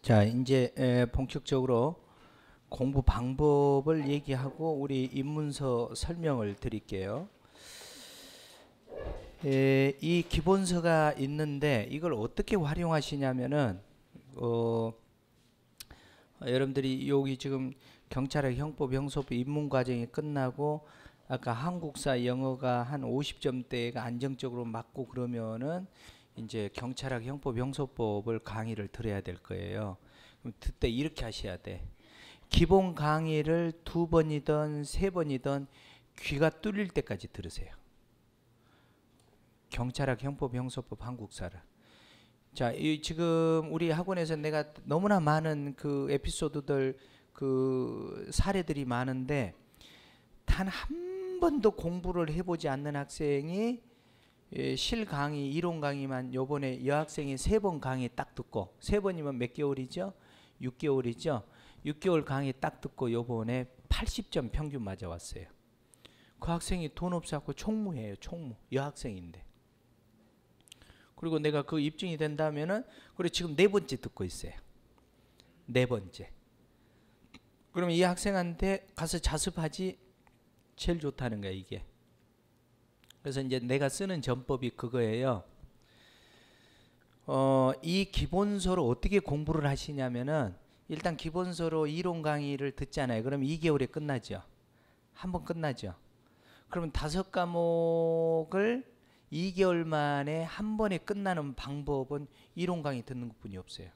자, 이제 본격적으로 공부 방법을 얘기하고 우리 입문서 설명을 드릴게요. 이 기본서가 있는데 이걸 어떻게 활용하시냐면은 여러분들이 여기 지금 경찰학 형법 형소법 입문 과정이 끝나고 아까 한국사 영어가 한 50점대가 안정적으로 맞고 그러면은 이제 경찰학 형법 형소법을 강의를 들어야 될 거예요. 그럼 그때 이렇게 하셔야 돼. 기본 강의를 두 번이든 세 번이든 귀가 뚫릴 때까지 들으세요. 경찰학 형법 형소법 한국사를. 자, 지금 우리 학원에서 내가 너무나 많은 그 에피소드들 그 사례들이 많은데 단 한 번도 공부를 해보지 않는 학생이 실 강의, 이론 강의만 요번에 여학생이 세 번 강의 딱 듣고, 세 번이면 몇 개월이죠? 6개월이죠? 6개월 강의 딱 듣고 요번에 80점 평균 맞아왔어요. 그 학생이 돈 없어갖고 총무해요. 총무. 여학생인데. 그리고 내가 그 입증이 된다면은, 그래 지금 네 번째 듣고 있어요. 네 번째. 그러면 이 학생한테 가서 자습하지 제일 좋다는 거야, 이게. 그래서 이제 내가 쓰는 전법이 그거예요. 이 기본서로 어떻게 공부를 하시냐면은, 일단 기본서로 이론 강의를 듣잖아요. 그럼 2개월에 끝나죠. 한 번 끝나죠. 그러면 5과목을 2개월 만에 한 번에 끝나는 방법은 이론 강의 듣는 것뿐이 없어요.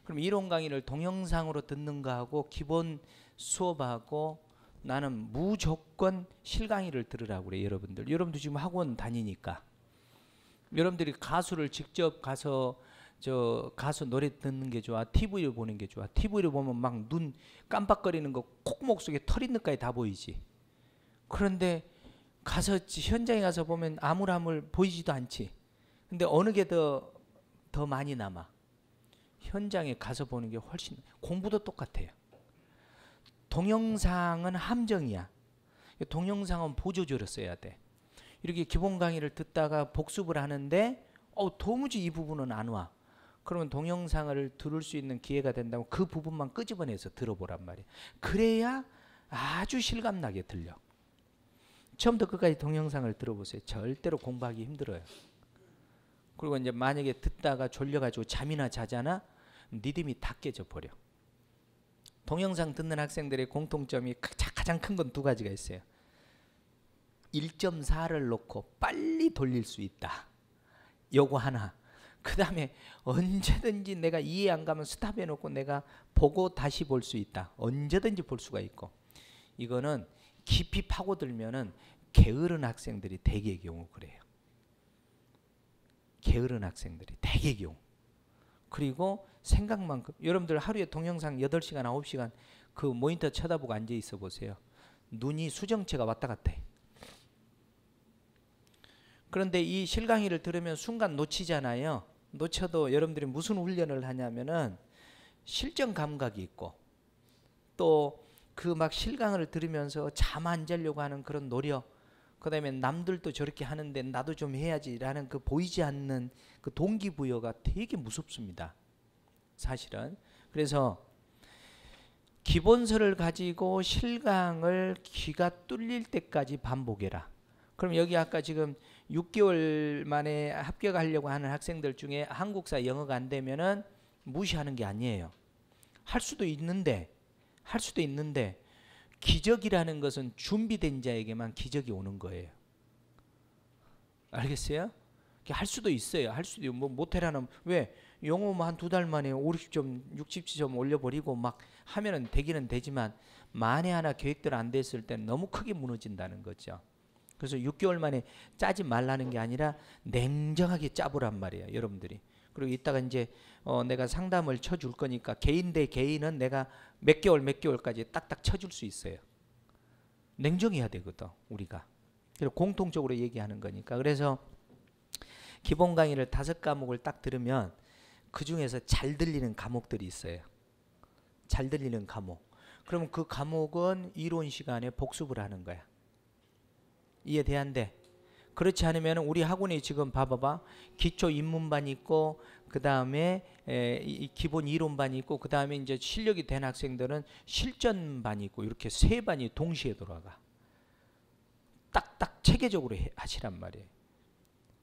그럼 이론 강의를 동영상으로 듣는 거하고 기본 수업하고 나는 무조건 실강의를 들으라고 그래요. 여러분들 지금 학원 다니니까 여러분들이 가수를 직접 가서 저 가수 노래 듣는 게 좋아, TV를 보는 게 좋아? TV를 보면 막 눈 깜빡거리는 거 콧목 속에 털 있는 까지 다 보이지. 그런데 가서 현장에 가서 보면 아물아물 보이지도 않지. 근데 어느 게 더 많이 남아? 현장에 가서 보는 게 훨씬. 공부도 똑같아요. 동영상은 함정이야. 동영상은 보조적으로 써야 돼. 이렇게 기본 강의를 듣다가 복습을 하는데 도무지 이 부분은 안 와. 그러면 동영상을 들을 수 있는 기회가 된다면 그 부분만 끄집어내서 들어보란 말이야. 그래야 아주 실감나게 들려. 처음부터 끝까지 동영상을 들어보세요. 절대로 공부하기 힘들어요. 그리고 이제 만약에 듣다가 졸려가지고 잠이나 자잖아, 리듬이 다 깨져 버려. 동영상 듣는 학생들의 공통점이 가장 큰 건 두 가지가 있어요. 1.4를 놓고 빨리 돌릴 수 있다. 요거 하나. 그 다음에 언제든지 내가 이해 안 가면 스탑해놓고 내가 보고 다시 볼 수 있다. 언제든지 볼 수가 있고. 이거는 깊이 파고들면은 게으른 학생들이 대개의 경우 그래요. 게으른 학생들이 대개의 경우. 그리고 생각만큼 여러분들 하루에 동영상 8시간 9시간 그 모니터 쳐다보고 앉아 있어 보세요. 눈이 수정체가 왔다 갔다 해. 그런데 이 실강의를 들으면 순간 놓치잖아요. 놓쳐도 여러분들이 무슨 훈련을 하냐면은 실전 감각이 있고 또 그 막 실강을 들으면서 잠 안 자려고 하는 그런 노력, 그 다음에 남들도 저렇게 하는데 나도 좀 해야지라는 그 보이지 않는 그 동기부여가 되게 무섭습니다. 사실은. 그래서 기본서를 가지고 실강을 귀가 뚫릴 때까지 반복해라. 그럼 여기 아까 지금 6개월 만에 합격하려고 하는 학생들 중에 한국사 영어가 안 되면은 무시하는 게 아니에요. 할 수도 있는데 기적이라는 것은 준비된 자에게만 기적이 오는 거예요. 알겠어요? 할 수도 있어요. 할 수도 뭐 못해라는 왜 영어 한 2달 만에 50점, 60점 올려버리고 막 하면은 되기는 되지만 만에 하나 계획대로 안 됐을 때 너무 크게 무너진다는 거죠. 그래서 6개월 만에 짜지 말라는 게 아니라 냉정하게 짜보란 말이에요, 여러분들이. 그리고 이따가 이제 내가 상담을 쳐줄 거니까 개인 대 개인은 내가 몇 개월까지 딱딱 쳐줄 수 있어요. 냉정해야 되거든, 우리가. 그리고 공통적으로 얘기하는 거니까. 그래서 기본 강의를 5과목을 딱 들으면 그 중에서 잘 들리는 과목들이 있어요. 잘 들리는 과목. 그러면 그 과목은 이론 시간에 복습을 하는 거야. 이해돼안돼? 그렇지 않으면 우리 학원에 지금 봐봐봐. 기초 입문반이 있고 그 다음에 기본 이론반이 있고 그 다음에 이제 실력이 된 학생들은 실전반이 있고 이렇게 세 반이 동시에 돌아가. 딱딱 체계적으로 하시란 말이에요.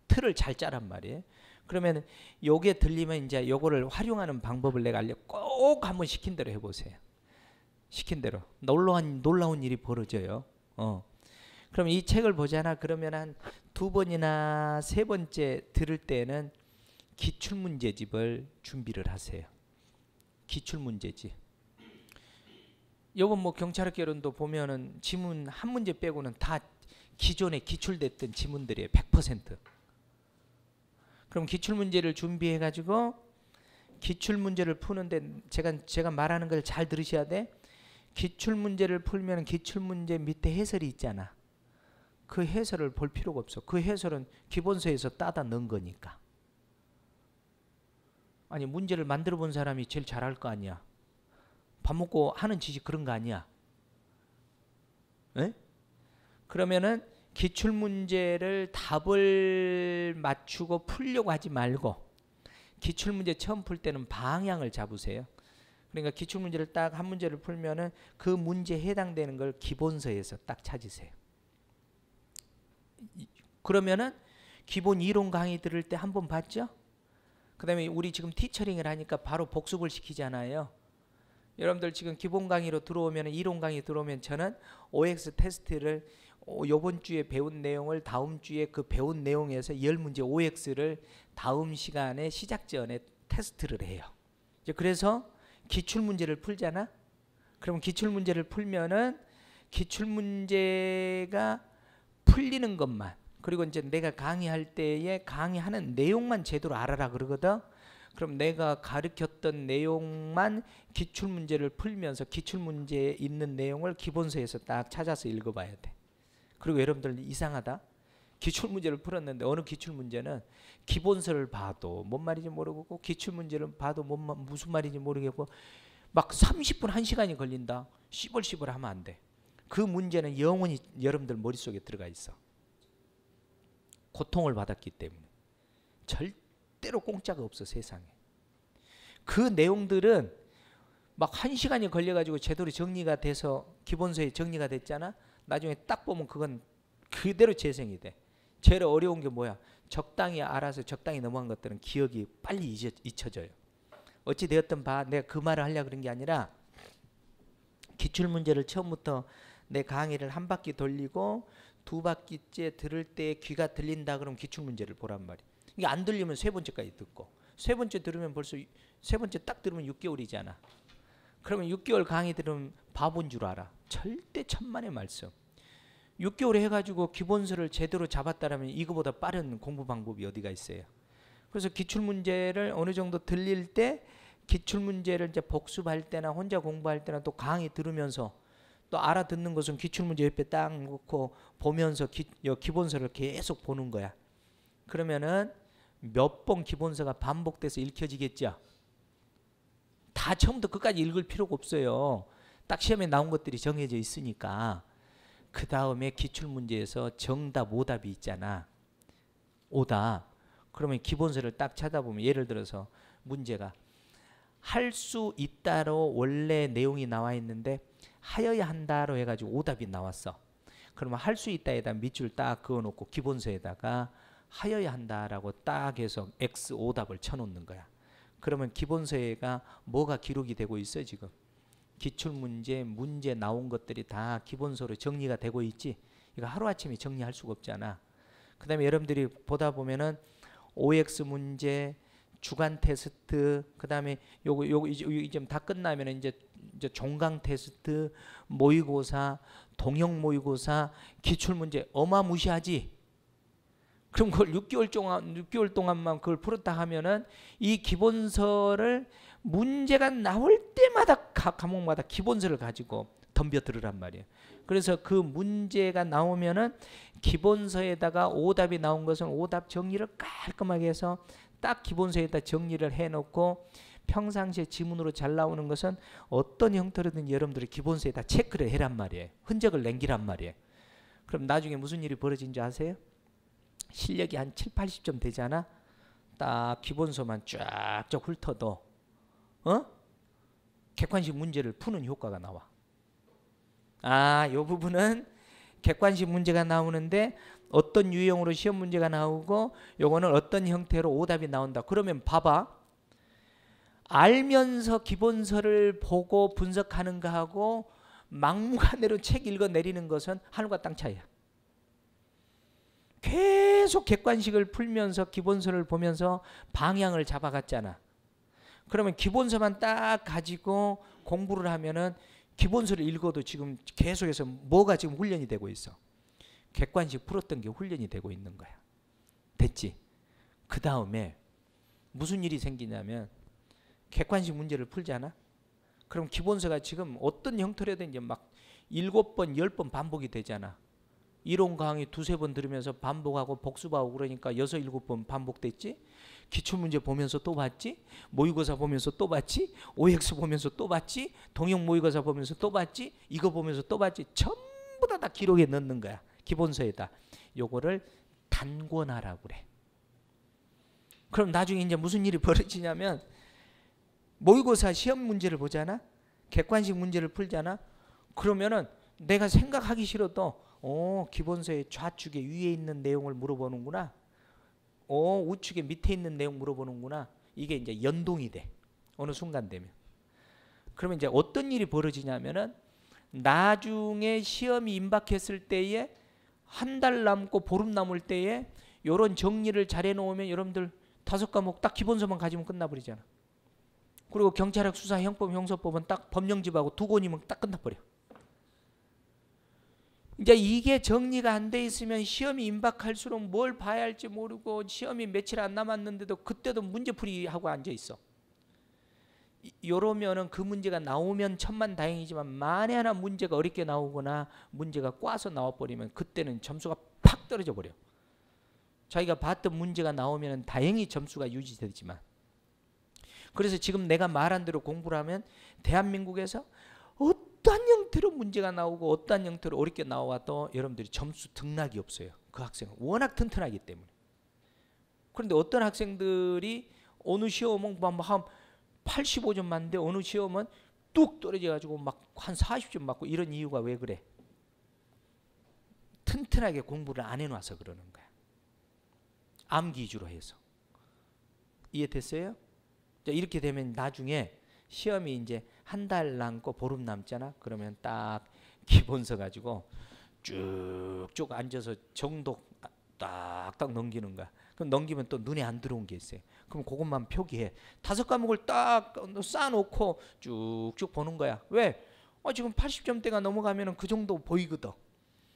틀을 잘 짜란 말이에요. 그러면 요게 들리면 이제 요거를 활용하는 방법을 내가 꼭 한번 시킨 대로 해보세요. 시킨 대로. 놀라운 일이 벌어져요. 그럼 이 책을 보잖아. 그러면 한 2번이나 3번째 들을 때는 기출문제집을 준비를 하세요. 기출문제집. 요번 뭐 경찰학개론도 보면은 지문 한 문제 빼고는 다 기존에 기출됐던 지문들이에요. 100%. 그럼 기출문제를 준비해 가지고 기출문제를 푸는데 제가 말하는 걸 잘 들으셔야 돼. 기출문제를 풀면 기출문제 밑에 해설이 있잖아. 그 해설을 볼 필요가 없어. 그 해설은 기본서에서 따다 넣은 거니까. 아니 문제를 만들어 본 사람이 제일 잘할 거 아니야. 밥 먹고 하는 짓이 그런 거 아니야. 에? 그러면은 기출문제를 답을 맞추고 풀려고 하지 말고 기출문제 처음 풀 때는 방향을 잡으세요. 그러니까 기출문제를 딱 한 문제를 풀면은 그 문제에 해당되는 걸 기본서에서 딱 찾으세요. 그러면은 기본 이론 강의 들을 때 한 번 봤죠? 그 다음에 우리 지금 티처링을 하니까 바로 복습을 시키잖아요. 여러분들 지금 기본 강의로 들어오면 이론 강의 들어오면 저는 OX 테스트를 요번 주에 배운 내용을 다음 주에 그 배운 내용에서 10문제 OX를 다음 시간에 시작 전에 테스트를 해요. 그래서 기출문제를 풀잖아. 그럼 기출문제를 풀면은 기출문제가 풀리는 것만 그리고 이제 내가 강의할 때에 강의하는 내용만 제대로 알아라 그러거든. 그럼 내가 가르쳤던 내용만 기출문제를 풀면서 기출문제에 있는 내용을 기본서에서 딱 찾아서 읽어봐야 돼. 그리고 여러분들 이상하다. 기출문제를 풀었는데 어느 기출문제는 기본서를 봐도 뭔 말인지 모르고 기출문제를 봐도 무슨 말인지 모르겠고 막 30분 1시간이 걸린다. 씹을씹을 하면 안 돼. 그 문제는 영원히 여러분들 머릿속에 들어가 있어. 고통을 받았기 때문에. 절대로 공짜가 없어 세상에. 그 내용들은 막 1시간이 걸려가지고 제대로 정리가 돼서 기본서에 정리가 됐잖아. 나중에 딱 보면 그건 그대로 재생이 돼. 제일 어려운 게 뭐야? 적당히 알아서 적당히 넘어간 것들은 기억이 빨리 잊혀져요. 어찌 되었든 봐. 내가 그 말을 하려고 그런 게 아니라 기출문제를 처음부터 내 강의를 한 바퀴 돌리고 2바퀴째 들을 때 귀가 들린다 그러면 기출문제를 보란 말이야. 이게 안 들리면 3번째까지 듣고 3번째 들으면 벌써 3번째 딱 들으면 6개월이잖아. 그러면 6개월 강의 들으면 바본 줄 알아. 절대 천만의 말씀. 6개월 해가지고 기본서를 제대로 잡았다라면 이거보다 빠른 공부 방법이 어디가 있어요. 그래서 기출문제를 어느 정도 들릴 때 기출문제를 이제 복습할 때나 혼자 공부할 때나 또 강의 들으면서 또 알아듣는 것은 기출문제 옆에 딱 놓고 보면서 기본서를 계속 보는 거야. 그러면은 몇 번 기본서가 반복돼서 읽혀지겠죠. 다 처음부터 끝까지 읽을 필요가 없어요. 딱 시험에 나온 것들이 정해져 있으니까. 그 다음에 기출문제에서 정답 오답이 있잖아. 오답. 그러면 기본서를 딱 찾아보면 예를 들어서 문제가 할 수 있다로 원래 내용이 나와 있는데 하여야 한다로 해가지고 오답이 나왔어. 그러면 할 수 있다에다 밑줄 딱 그어놓고 기본서에다가 하여야 한다라고 딱 해서 X 오답을 쳐놓는 거야. 그러면 기본서에가 뭐가 기록이 되고 있어 지금. 기출문제, 문제 나온 것들이 다 기본서로 정리가 되고 있지. 이거 하루아침에 정리할 수가 없잖아. 그 다음에 여러분들이 보다 보면은 OX 문제, 주간 테스트, 그 다음에 요거 이제 다 끝나면 이제 종강 테스트, 모의고사, 동형 모의고사, 기출문제 어마무시하지. 그럼 그걸 6개월 동안만 그걸 풀었다 하면은 이 기본서를 문제가 나올 때마다 각 과목마다 기본서를 가지고 덤벼 들으란 말이에요. 그래서 그 문제가 나오면은 기본서에다가 오답이 나온 것은 오답 정리를 깔끔하게 해서 딱 기본서에다 정리를 해놓고 평상시에 지문으로 잘 나오는 것은 어떤 형태로든 여러분들이 기본서에다 체크를 해란 말이에요. 흔적을 남기란 말이에요. 그럼 나중에 무슨 일이 벌어진지 아세요? 실력이 한 7, 80점 되잖아. 딱 기본서만 쫙쫙 훑어도 객관식 문제를 푸는 효과가 나와. 아, 요 부분은 객관식 문제가 나오는데 어떤 유형으로 시험 문제가 나오고 요거는 어떤 형태로 오답이 나온다. 그러면 봐봐. 알면서 기본서를 보고 분석하는 거하고 막무가내로 책 읽어 내리는 것은 하늘과 땅 차이야. 계속 객관식을 풀면서 기본서를 보면서 방향을 잡아갔잖아. 그러면 기본서만 딱 가지고 공부를 하면은 기본서를 읽어도 지금 계속해서 뭐가 지금 훈련이 되고 있어? 객관식 풀었던 게 훈련이 되고 있는 거야. 됐지? 그 다음에 무슨 일이 생기냐면 객관식 문제를 풀잖아? 그럼 기본서가 지금 어떤 형태로든지 막 7번, 10번 반복이 되잖아. 이론 강의 2-3번 들으면서 반복하고 복습하고 그러니까 6, 7번 반복됐지? 기출문제 보면서 또 봤지? 모의고사 보면서 또 봤지? OX 보면서 또 봤지? 동형 모의고사 보면서 또 봤지? 이거 보면서 또 봤지? 전부 다 기록에 넣는 거야. 기본서에다. 요거를 단권화라고 그래. 그럼 나중에 이제 무슨 일이 벌어지냐면 모의고사 시험 문제를 보잖아? 객관식 문제를 풀잖아? 그러면은 내가 생각하기 싫어도 기본서의 좌측에 위에 있는 내용을 물어보는구나. 우측에 밑에 있는 내용 물어보는구나. 이게 이제 연동이 돼. 어느 순간 되면. 그러면 이제 어떤 일이 벌어지냐면은 나중에 시험이 임박했을 때에 한 달 남고 보름 남을 때에 이런 정리를 잘 해놓으면 여러분들 5과목 딱 기본서만 가지면 끝나버리잖아. 그리고 경찰학, 수사, 형법, 형사법은 딱 법령집하고 2권이면 딱 끝나버려. 이제 이게 정리가 안 돼 있으면 시험이 임박할수록 뭘 봐야 할지 모르고 시험이 며칠 안 남았는데도 그때도 문제풀이 하고 앉아 있어. 이러면은 그 문제가 나오면 천만다행이지만 만에 하나 문제가 어렵게 나오거나 문제가 꽈서 나와버리면 그때는 점수가 팍 떨어져 버려. 자기가 봤던 문제가 나오면 다행히 점수가 유지되지만, 그래서 지금 내가 말한 대로 공부를 하면 대한민국에서 어떤 형태로 문제가 나오고 어떤 형태로 어렵게 나와도 여러분들이 점수 등락이 없어요. 그 학생은 워낙 튼튼하기 때문에. 그런데 어떤 학생들이 어느 시험은 한 85점 맞는데 어느 시험은 뚝 떨어져 가지고 막 한 40점 맞고, 이런 이유가 왜 그래? 튼튼하게 공부를 안 해놔서 그러는 거야. 암기 위주로 해서. 이해됐어요? 이렇게 되면 나중에 시험이 이제 한 달 남고 보름 남잖아. 그러면 딱 기본서 가지고 쭉쭉 앉아서 정독 딱딱 넘기는 거야. 그럼 넘기면 또 눈에 안 들어온 게 있어요. 그럼 그것만 표기해. 5과목을 딱 쌓아놓고 쭉쭉 보는 거야. 왜? 지금 80점대가 넘어가면 그 정도 보이거든.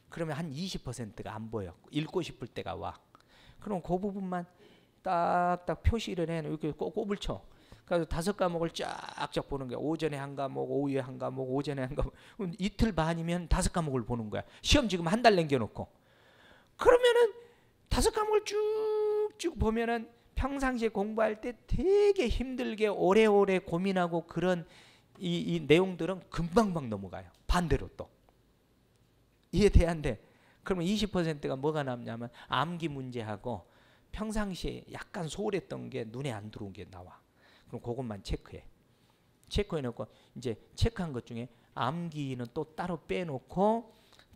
그러면 한 20%가 안 보여. 읽고 싶을 때가 와. 그럼 그 부분만 딱딱 표시를 해. 이렇게 꼽을 쳐. 그래서 5과목을 쫙쫙 보는 거야. 오전에 한 과목, 오후에 한 과목, 오전에 한 과목. 이틀 반이면 5과목을 보는 거야. 시험 지금 한 달 남겨놓고. 그러면은 5과목을 쭉쭉 보면은 평상시에 공부할 때 되게 힘들게 오래오래 고민하고 그런 이 내용들은 금방방 넘어가요. 반대로 또. 이해돼야 안 돼? 그러면 20%가 뭐가 남냐면 암기 문제하고 평상시에 약간 소홀했던 게 눈에 안 들어온 게 나와. 그럼 그것만 체크해. 체크해 놓고 이제 체크한 것 중에 암기는 또 따로 빼놓고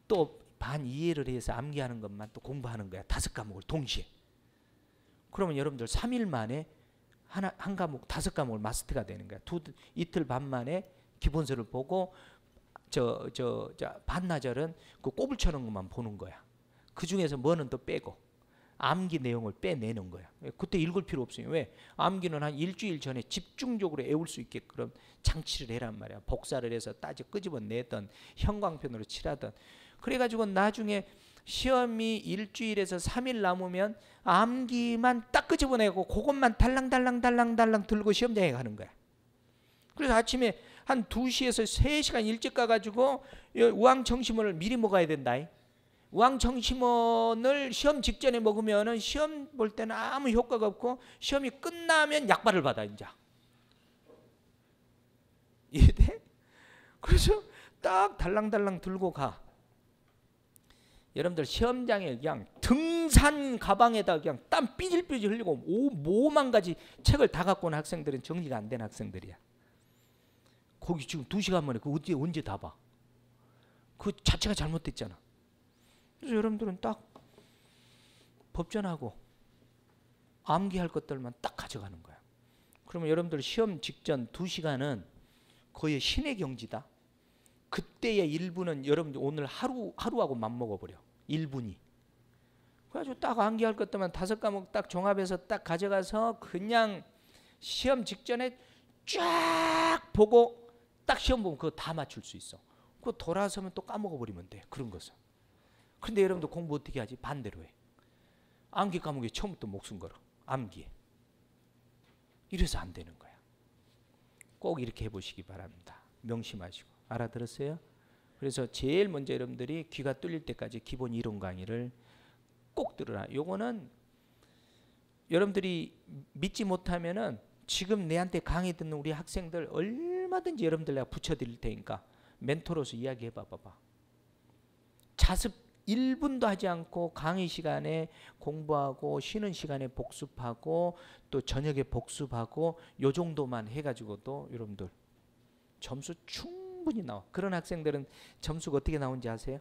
또 반 이해를 해서 암기하는 것만 또 공부하는 거야. 5과목을 동시에. 그러면 여러분들 3일 만에 한 과목, 5과목을 마스터가 되는 거야. 이틀 반 만에 기본서를 보고 반나절은 그 꼽을 쳐놓은 것만 보는 거야. 그 중에서 뭐는 또 빼고 암기 내용을 빼내는 거야. 그때 읽을 필요 없어요. 왜? 암기는 한 일주일 전에 집중적으로 외울 수 있게끔 장치를 해란 말이야. 복사를 해서 따져 끄집어내던 형광펜으로 칠하던. 그래가지고 나중에 시험이 일주일에서 3일 남으면 암기만 딱 끄집어내고 그것만 달랑달랑 들고 시험장에 가는 거야. 그래서 아침에 한 2시에서 3시간 일찍 가가지고 우황청심원을 미리 먹어야 된다. 우황청심원을 시험 직전에 먹으면 시험 볼 때는 아무 효과가 없고 시험이 끝나면 약발을 받아. 이제 이해돼? 그래서 딱 달랑달랑 들고 가. 여러분들 시험장에 그냥 등산 가방에다 그냥 땀 삐질삐질 흘리고 모만 가지 책을 다 갖고 온 학생들은 정리가 안 된 학생들이야. 거기 지금 2시간 만에 그 언제 다 봐. 그 자체가 잘못됐잖아. 그래서 여러분들은 딱 법전하고 암기할 것들만 딱 가져가는 거야. 그러면 여러분들 시험 직전 2시간은 거의 신의 경지다. 그때의 1분은 여러분들 오늘 하루하고 맞먹어버려. 1분이. 그래가지고 딱 암기할 것들만 5과목 딱 종합해서 딱 가져가서 그냥 시험 직전에 쫙 보고 딱 시험 보면 그거 다 맞출 수 있어. 그거 돌아서면 또 까먹어버리면 돼. 그런 것은. 근데 여러분들 공부 어떻게 하지? 반대로 해. 암기 과목에 처음부터 목숨 걸어. 암기에. 이래서 안 되는 거야. 꼭 이렇게 해보시기 바랍니다. 명심하시고. 알아들었어요? 그래서 제일 먼저 여러분들이 귀가 뚫릴 때까지 기본 이론 강의를 꼭 들으라. 요거는 여러분들이 믿지 못하면은 지금 내한테 강의 듣는 우리 학생들 얼마든지 여러분들 내가 붙여드릴 테니까 멘토로서 이야기해봐 봐봐. 자습 1분도 하지 않고 강의 시간에 공부하고 쉬는 시간에 복습하고 또 저녁에 복습하고 요 정도만 해가지고도 여러분들 점수 충분히 나와. 그런 학생들은 점수가 어떻게 나오는지 아세요?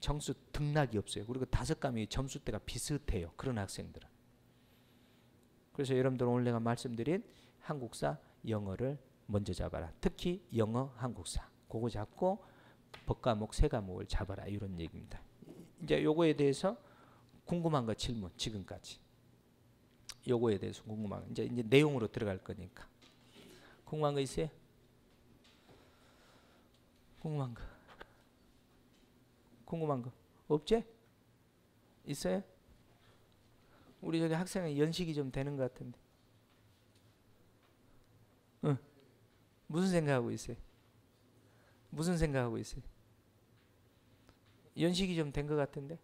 점수 등락이 없어요. 그리고 5과목이 점수대가 비슷해요. 그런 학생들은. 그래서 여러분들 오늘 내가 말씀드린 한국사, 영어를 먼저 잡아라. 특히 영어, 한국사. 그거 잡고 법과목 3과목을 잡아라. 이런 얘기입니다. 이제 요거에 대해서 궁금한 거 질문 지금까지. 요거에 대해서 궁금한 거 이제 내용으로 들어갈 거니까. 궁금한 거 있어요? 궁금한 거. 궁금한 거 없지? 있어요? 우리 저기 학생은 연식이 좀 되는 것 같은데. 응. 무슨 생각하고 있어요? 무슨 생각하고 있어요? 연식이 좀 된 것 같은데?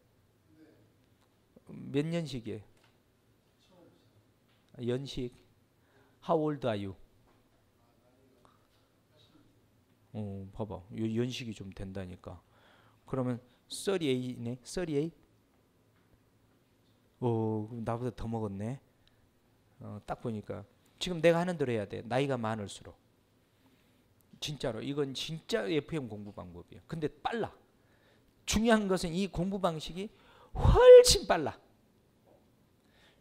몇 년식이에요? 연식. How old are you? 봐봐. 연식이 좀 된다니까. 그러면 38이네? 38? 그럼 나보다 더 먹었네. 딱 보니까 지금 내가 하는 대로 해야 돼. 나이가 많을수록. 진짜로 이건 진짜 FM 공부 방법이야. 근데 빨라. 중요한 것은 이 공부 방식이 훨씬 빨라.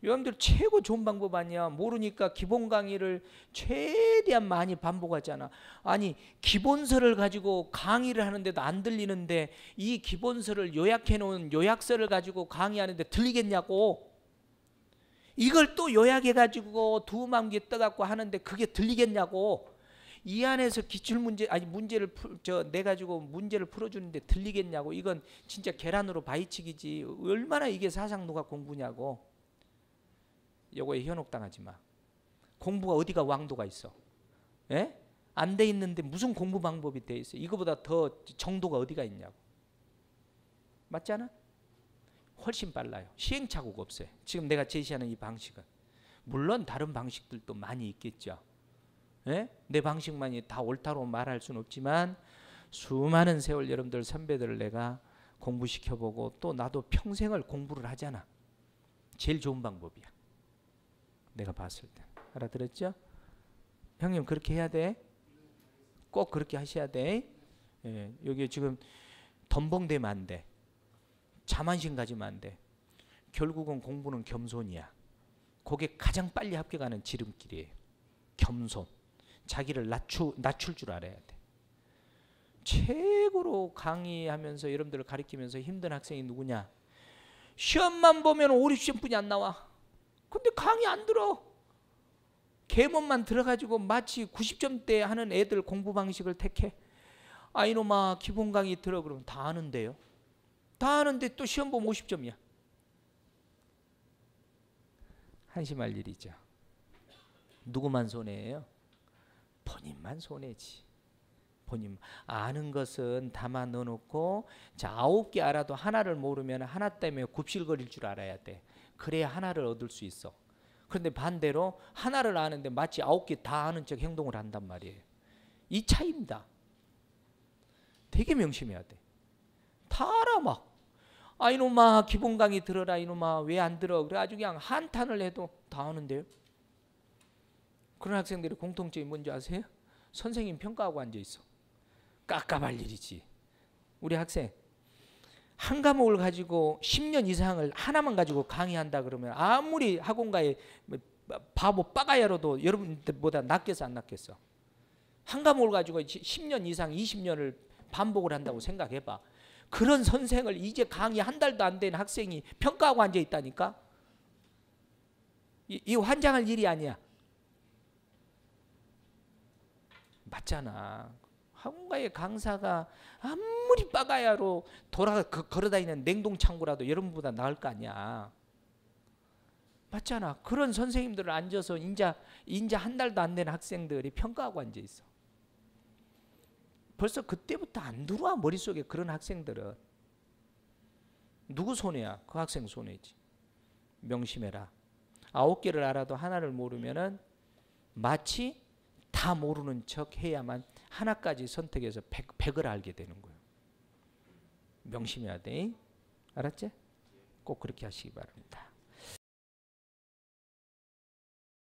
여러분들 최고 좋은 방법 아니야. 모르니까 기본 강의를 최대한 많이 반복하잖아. 아니 기본서를 가지고 강의를 하는데도 안 들리는데 이 기본서를 요약해 놓은 요약서를 가지고 강의하는데 들리겠냐고. 이걸 또 요약해 가지고 2만개 떠갖고 하는데 그게 들리겠냐고. 이 안에서 기출문제 아니 문제를 내 가지고 문제를 풀어주는데 들리겠냐고. 이건 진짜 계란으로 바위치기지. 얼마나 이게 사상누가 공부냐고. 요거에 현혹당하지 마. 공부가 어디가 왕도가 있어? 예? 안 돼 있는데 무슨 공부 방법이 돼 있어? 이거보다 더 정도가 어디가 있냐고. 맞지 않아? 훨씬 빨라요. 시행착오가 없어요. 지금 내가 제시하는 이 방식은. 물론 다른 방식들도 많이 있겠죠. 예? 내 방식만이 다 옳다고 말할 수는 없지만 수많은 세월 여러분들 선배들을 내가 공부시켜보고 또 나도 평생을 공부를 하잖아. 제일 좋은 방법이야. 내가 봤을 때. 알아들었죠? 형님 그렇게 해야 돼. 꼭 그렇게 하셔야 돼. 예, 여기 지금 덤벙대면 안 돼. 자만심 가지면 안 돼. 결국은 공부는 겸손이야. 그게 가장 빨리 합격하는 지름길이에요. 겸손. 자기를 낮출 줄 알아야 돼. 최고로 강의하면서 여러분들을 가르치면서 힘든 학생이 누구냐? 시험만 보면 5, 60점뿐이 안 나와. 근데 강의 안 들어. 계문만 들어가지고 마치 90점대 하는 애들 공부 방식을 택해. 아 이놈아 기본 강의 들어. 그러면 다 아는데요. 다 아는데 또 시험 보면 50점이야. 한심할 일이죠. 누구만 손해예요? 본인만 손해지. 본인 아는 것은 담아 넣어놓고 자 9개 알아도 하나를 모르면 하나 때문에 굽실거릴 줄 알아야 돼. 그래야 하나를 얻을 수 있어. 그런데 반대로 하나를 아는데 마치 9개 다 아는 척 행동을 한단 말이에요. 이 차이입니다. 되게 명심해야 돼. 다 알아 막. 아 이놈아 기본 강의 들어라 이놈아 왜 안 들어? 그래 아주 그냥 한탄을 해도 다 하는데요. 그런 학생들이 공통점이 뭔지 아세요? 선생님 평가하고 앉아 있어. 깝깝할 일이지. 우리 학생 한 과목을 가지고 10년 이상을 하나만 가지고 강의한다 그러면 아무리 학원가에 바보 빠가야로도 여러분들보다 낫겠어 안 낫겠어? 한 과목을 가지고 10년 이상 20년을 반복을 한다고 생각해봐. 그런 선생을 이제 강의 한 달도 안 된 학생이 평가하고 앉아 있다니까? 이 환장할 일이 아니야. 맞잖아. 학원가의 강사가 아무리 빠가야로 걸어다니는 냉동창고라도 여러분보다 나을 거 아니야. 맞잖아. 그런 선생님들을 앉아서 인자 한 달도 안 된 학생들이 평가하고 앉아 있어. 벌써 그때부터 안 들어와 머릿속에 그런 학생들은. 누구 손해야? 그 학생 손해지. 명심해라. 9개를 알아도 하나를 모르면은 마치 다 모르는 척 해야만 하나까지 선택해서 100을 알게 되는 거예요. 명심해야 돼. 알았지? 꼭 그렇게 하시기 바랍니다.